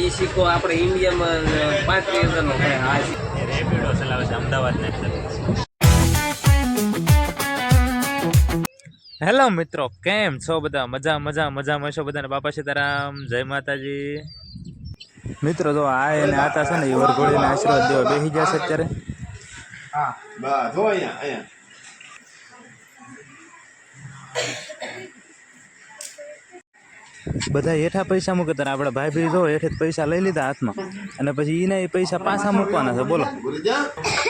એ સિક્કો આપણે ઇન્ડિયામાં 35,000 નો થાય. આ રેપિડો ચલાવે છે અમદાવાદના અંદર. હેલો મિત્રો, કેમ છો બધા? મજામાં છો બધાને? બાપા સીતારામ, જય માતાજી. મિત્રો જો આ એને આતા છે ને એ વરઘોડીને આશીર્વાદ દેવા બેસી ગયા છે અત્યારે. હા બસ જો અહીંયા બધા હેઠા પૈસા મૂકે ત્યારે આપણા ભાઈ ભાઈ જો હેઠે પૈસા લઈ લીધા હાથમાં અને પછી એને એ પૈસા પાછા મૂકવાના છે. બોલો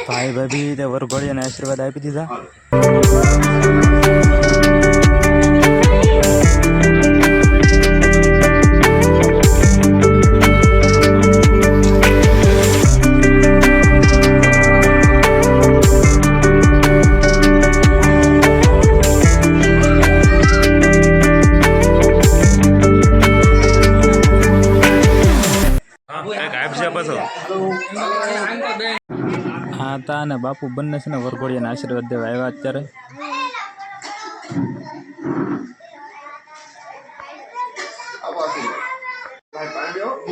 ભાઈ ભાભી વરઘોડીને આશીર્વાદ આપી દીધા. હા તા ને બાપુ બંને છે ને વરઘોડિયાના આશીર્વાદ દેવા આવ્યા અત્યારે.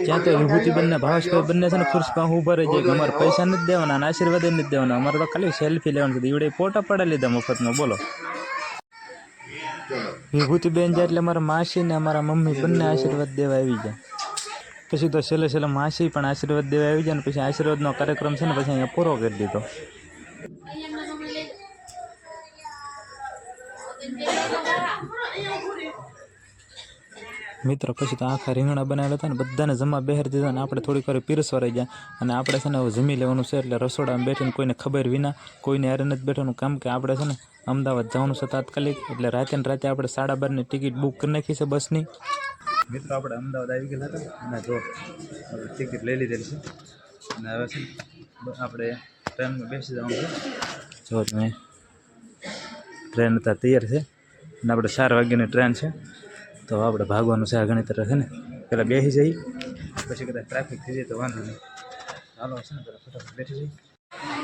ત્યાં તો વિભૂતિબેન ને ભાવેશભાઈ બંને છે ને ખુરશી પાસે ઉભા રહી જાય કે અમારે પૈસા નથી દેવાના અને આશીર્વાદ નથી દેવાના, અમારે તો ખાલી સેલ્ફી લેવાનું છે. એવડે ફોટા પડા લીધા મફતમાં. બોલો વિભૂતિબેન જાય એટલે મારા માસી ને અમારા મમ્મી બંને આશીર્વાદ દેવા આવી જાય. પછી તો છેલ્લે માસી પણ આશીર્વાદ દેવા આવી જાય ને પછી આશીર્વાદનો કાર્યક્રમ છે ને પછી અહીંયા પૂરો કરી દીધો. મિત્રો પછી તો આખા રીંગણા બનાવેલા હતા ને બધાને જમવા બેહારી દીધા અને આપણે થોડીક વાર પીરસવા રહી ગયા અને આપણે છે ને હવે જમી લેવાનું છે. એટલે રસોડામાં બેઠીને કોઈને ખબર વિના કોઈને હારે નથી બેઠવાનું કામ કે આપણે છે ને અમદાવાદ જવાનું છે તાત્કાલિક. એટલે રાતે ને રાતે આપણે 12:30ની ટિકિટ બુક કરી નાખી છે બસની. મિત્રો આપણે અમદાવાદ આવી ગયેલા હતા અને જો ટિકિટ લઈ લીધેલી છે અને હવે છે આપણે ટ્રેનમાં બેસી જવાનું છે. જો તમે ટ્રેન અત્યારે તૈયાર છે અને આપણે 4 વાગ્યાની ટ્રેન છે તો આપણે ભાગવાનું છે. આ ઘણી તરફ છે ને પહેલાં બેસી જઈએ પછી કદાચ ટ્રાફિક થઈ જાય તો વાંધો નહીં. ચાલો છે ને પહેલાં ફટાફટ બેસી જઈએ.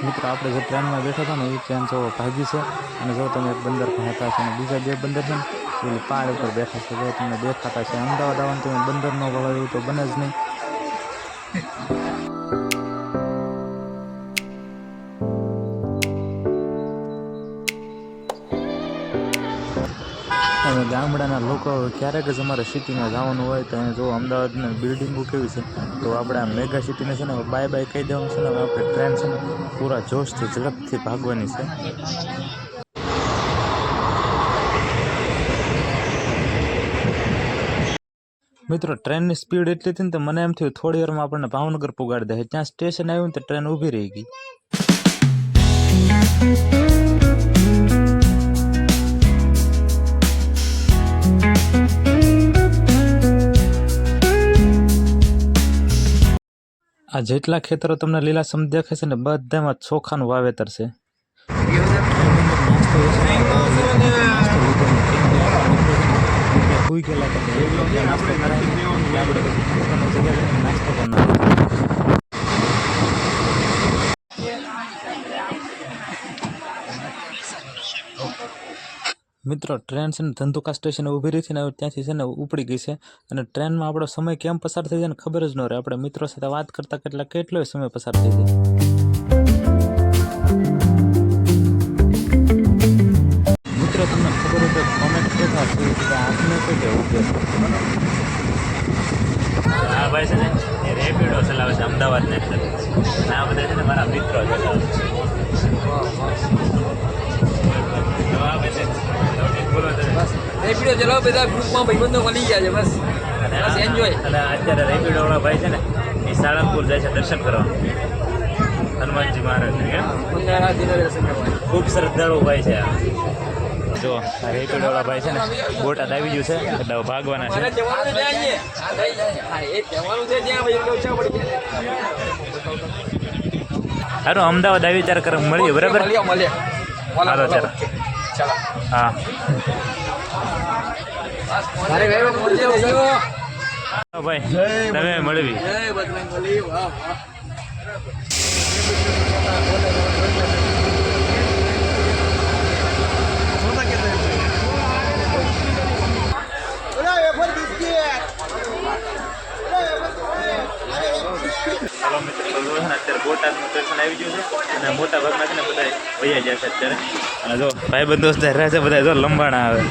મિત્રો આપણે જે ટ્રેનમાં બેઠા હતા ને એ ટ્રેન જો ભાગી છે અને જો તમે એક બંદર પણ હતા છે અને બીજા 2 બંદર છે ને પેલી પહાડ ઉપર બેઠા છે. જો તમને દેખાતા છે. અમદાવાદ આવવાનું તમે બંદર ન વળો એવું તો બને જ નહીં. અને ગામડાના લોકો ક્યારેક જ અમારે સિટીમાં જવાનું હોય તો એને જો અમદાવાદની બિલ્ડિંગો કેવી છે તો આપણે આ મેગા સિટીને છે ને બાય બાય કહી દેવાનું છે ને. આપણે ટ્રેન છે ને પૂરા જોશથી ઝડપથી ભાગવાની છે. મિત્રો ટ્રેનની સ્પીડ એટલી હતી ને તો મને એમ થયું થોડી વારમાં આપણને ભાવનગર પુગાડી દે. ત્યાં સ્ટેશન આવ્યું ને તો ટ્રેન ઊભી રહી ગઈ. આ જેટલા ખેતરો તમને લીલાછમ દેખાય છે ને બધામાં ચોખાનું વાવેતર છે. મિત્રો ટ્રેન છે ને ધંધુકા સ્ટેશને ઊભી રહી છે ને ત્યાંથી છે ને ઉપડી ગઈ છે અને ટ્રેનમાં આપણો સમય કેમ પસાર થઈ જાય ને ખબર જ ન રહે. આપણે મિત્રો સાથે વાત કરતાં કેટલોય સમય પસાર થઈ જાય. મિત્રો તમને ખબર હોય તો કોમેન્ટ કરતા આપને કોઈ કેવું કે હા ભાઈ છે ને એ રેપિડો ચલાવે છે અમદાવાદને અંદર. આ બધા છે ને મારા મિત્રો ચલાવે છે. રેપિડો ચલાવો બધા ગ્રુપમાં ભાઈબંધો મળી ગયા છે. બસ એન્જોય. અને અત્યારે રેપિડો વાળા ભાઈ છે ને એ સાળંગપુર જાય છે દર્શન કરવા હનુમાનજી મહારાજ. ખૂબ શ્રદ્ધાળુ ભાઈ છે. જો આ રેપિડો વાળા ભાઈ છે ને બોટાદ આવી ગયું છે એટલે ભાગવાના છે. સારું અમદાવાદ આવી ત્યારે કરે મળીએ બરાબર. હાલો ચાલો. હા ભાઈ તમે મળવી. મિત્રો તો જો છે ને અત્યારે બોટાદનું સ્ટેશન આવી ગયું છે અને મોટા ભાગના છે ને બધા વૈયા જાય છે અત્યારે. અને જો ભાઈબંધ દોસ્ત રહે છે બધા જો લંબાણા આવે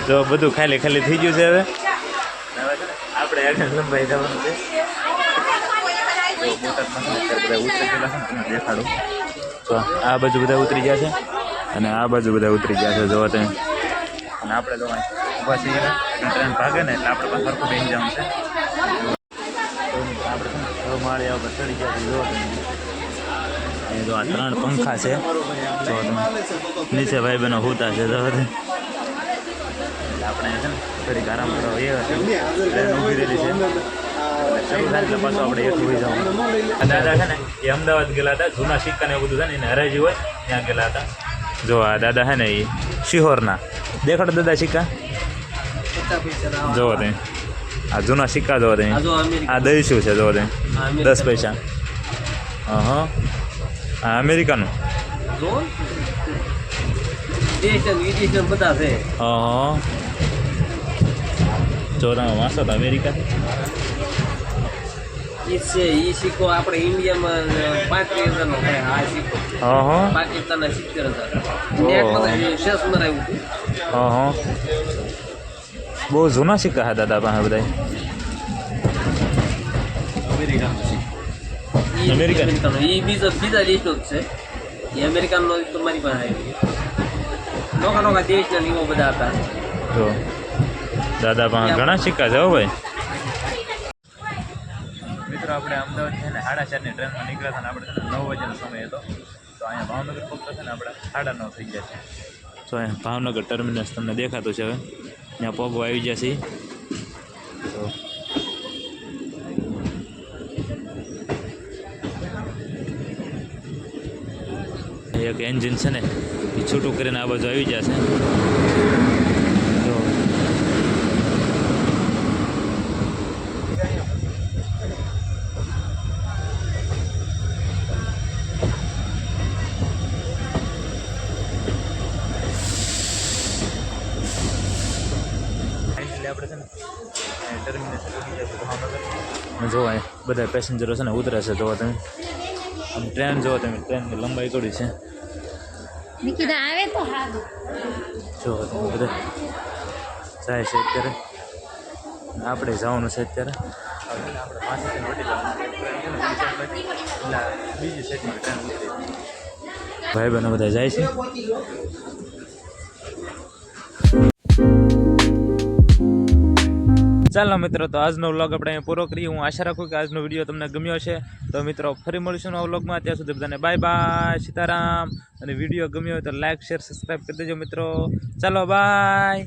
જો બધું ખાલી ખાલી થઈ ગયું છે હવે. હવે છે ને આપણે આગળ લંબાઈ જવાનું છે. તો બોટાદમાં અત્યારે બધા ઉતરી ગયેલા છે ને તમને દેખાડું. તો આ બાજુ બધા ઉતરી ગયા છે અને આ બાજુ બધા ઉતરી ગયા છે જોવા તમે. અને આપણે તો ઊભા છીએ ટ્રેન ભાગે ને એટલે આપણે પણ સરખું બેસી જવાનું છે. આપણે માળિયા ઉપર ચડી ગયા છે જોવા તમે. અહીં જો આ 3 પંખા છે જો તમે નીચે ભાઈ બહેનો હોતા છે જો તમે. આપણે છે ને થોડીક આરામ કરવા એ ટ્રેન ઊભી રહેલી છે શરૂ થાય એટલે પાછું આપણે એક હોઈ જવાનું. દાદા છે ને એ અમદાવાદ ગયેલા હતા જૂના સિક્કા ને એવું બધું છે ને એને હરાજી હોય ત્યાં ગયેલા હતા. જો આ દાદા છે ને એ શિહોરના દેખાડો દાદા સિક્કા જોવો તમે. આ જૂના સિક્કા જોવો તમે. આ દઈશું છે જોવો તમે 10 પૈસા. હા આ અમેરિકાનું હા જો તમે વાંચો તો અમેરિકા ઈ સિક્કો આપણે ઇન્ડિયામાં 35,000 નો મળે. આ સિક્કો હા પાકિસ્તાનના 70,000 શેષ મરાયું હતું. હા બહુ જૂના સિક્કા હતા દાદા પાસે બધા. અમેરિકાનો એ બીજા દેશનો જ છે. એ અમેરિકાનો તો મારી પાસે નોખા નોખા દેશના નિયમો બધા હતા. જો દાદા પાસે ઘણા સિક્કા છે હો ભાઈ. મિત્રો આપણે અમદાવાદ છે ને 4:30ની ટ્રેનમાં નીકળ્યા હતા ને આપણે 9 વાગ્યાનો સમય હતો. તો અહીંયા ભાવનગર ફક્ત છે ને આપણે 9:30 થઈ ગયા છે. તો અહીંયા ભાવનગર ટર્મિનસ તમને દેખાતું છે હવે. ત્યાં પગો આવી ગયા છે. તો એક એન્જિન છે ને એ છૂટું કરીને આ બાજુ આવી જશે. આપણે છે ને ટર્મિનસ જો બધા પેસેન્જરો છે ને ઉતરે છે જોવા તમે. આમ ટ્રેન જોવો તમે ટ્રેનની લંબાઈ કેવી છે આવે તો જો તમે બધા જાય છે અત્યારે. આપણે જવાનું છે અત્યારે. આપણે પાસેથી વટી જવાનું બીજી સાઈડમાં ટ્રેન ઉતરી. ભાઈ બહેનો બધા જાય છે. ચાલો મિત્રો તો આજનો વ્લોગ આપણે અહીંયા પૂરો કરીએ. હું આશા રાખું કે આજનો વિડીયો તમને ગમ્યો છે. તો મિત્રો ફરી મળીશું આ વ્લોગમાં. ત્યાં સુધી બધાને બાય બાય સીતારામ. અને વિડીયો ગમ્યો હોય તો લાઈક શેર સબસ્ક્રાઈબ કરી દેજો મિત્રો. ચાલો બાય.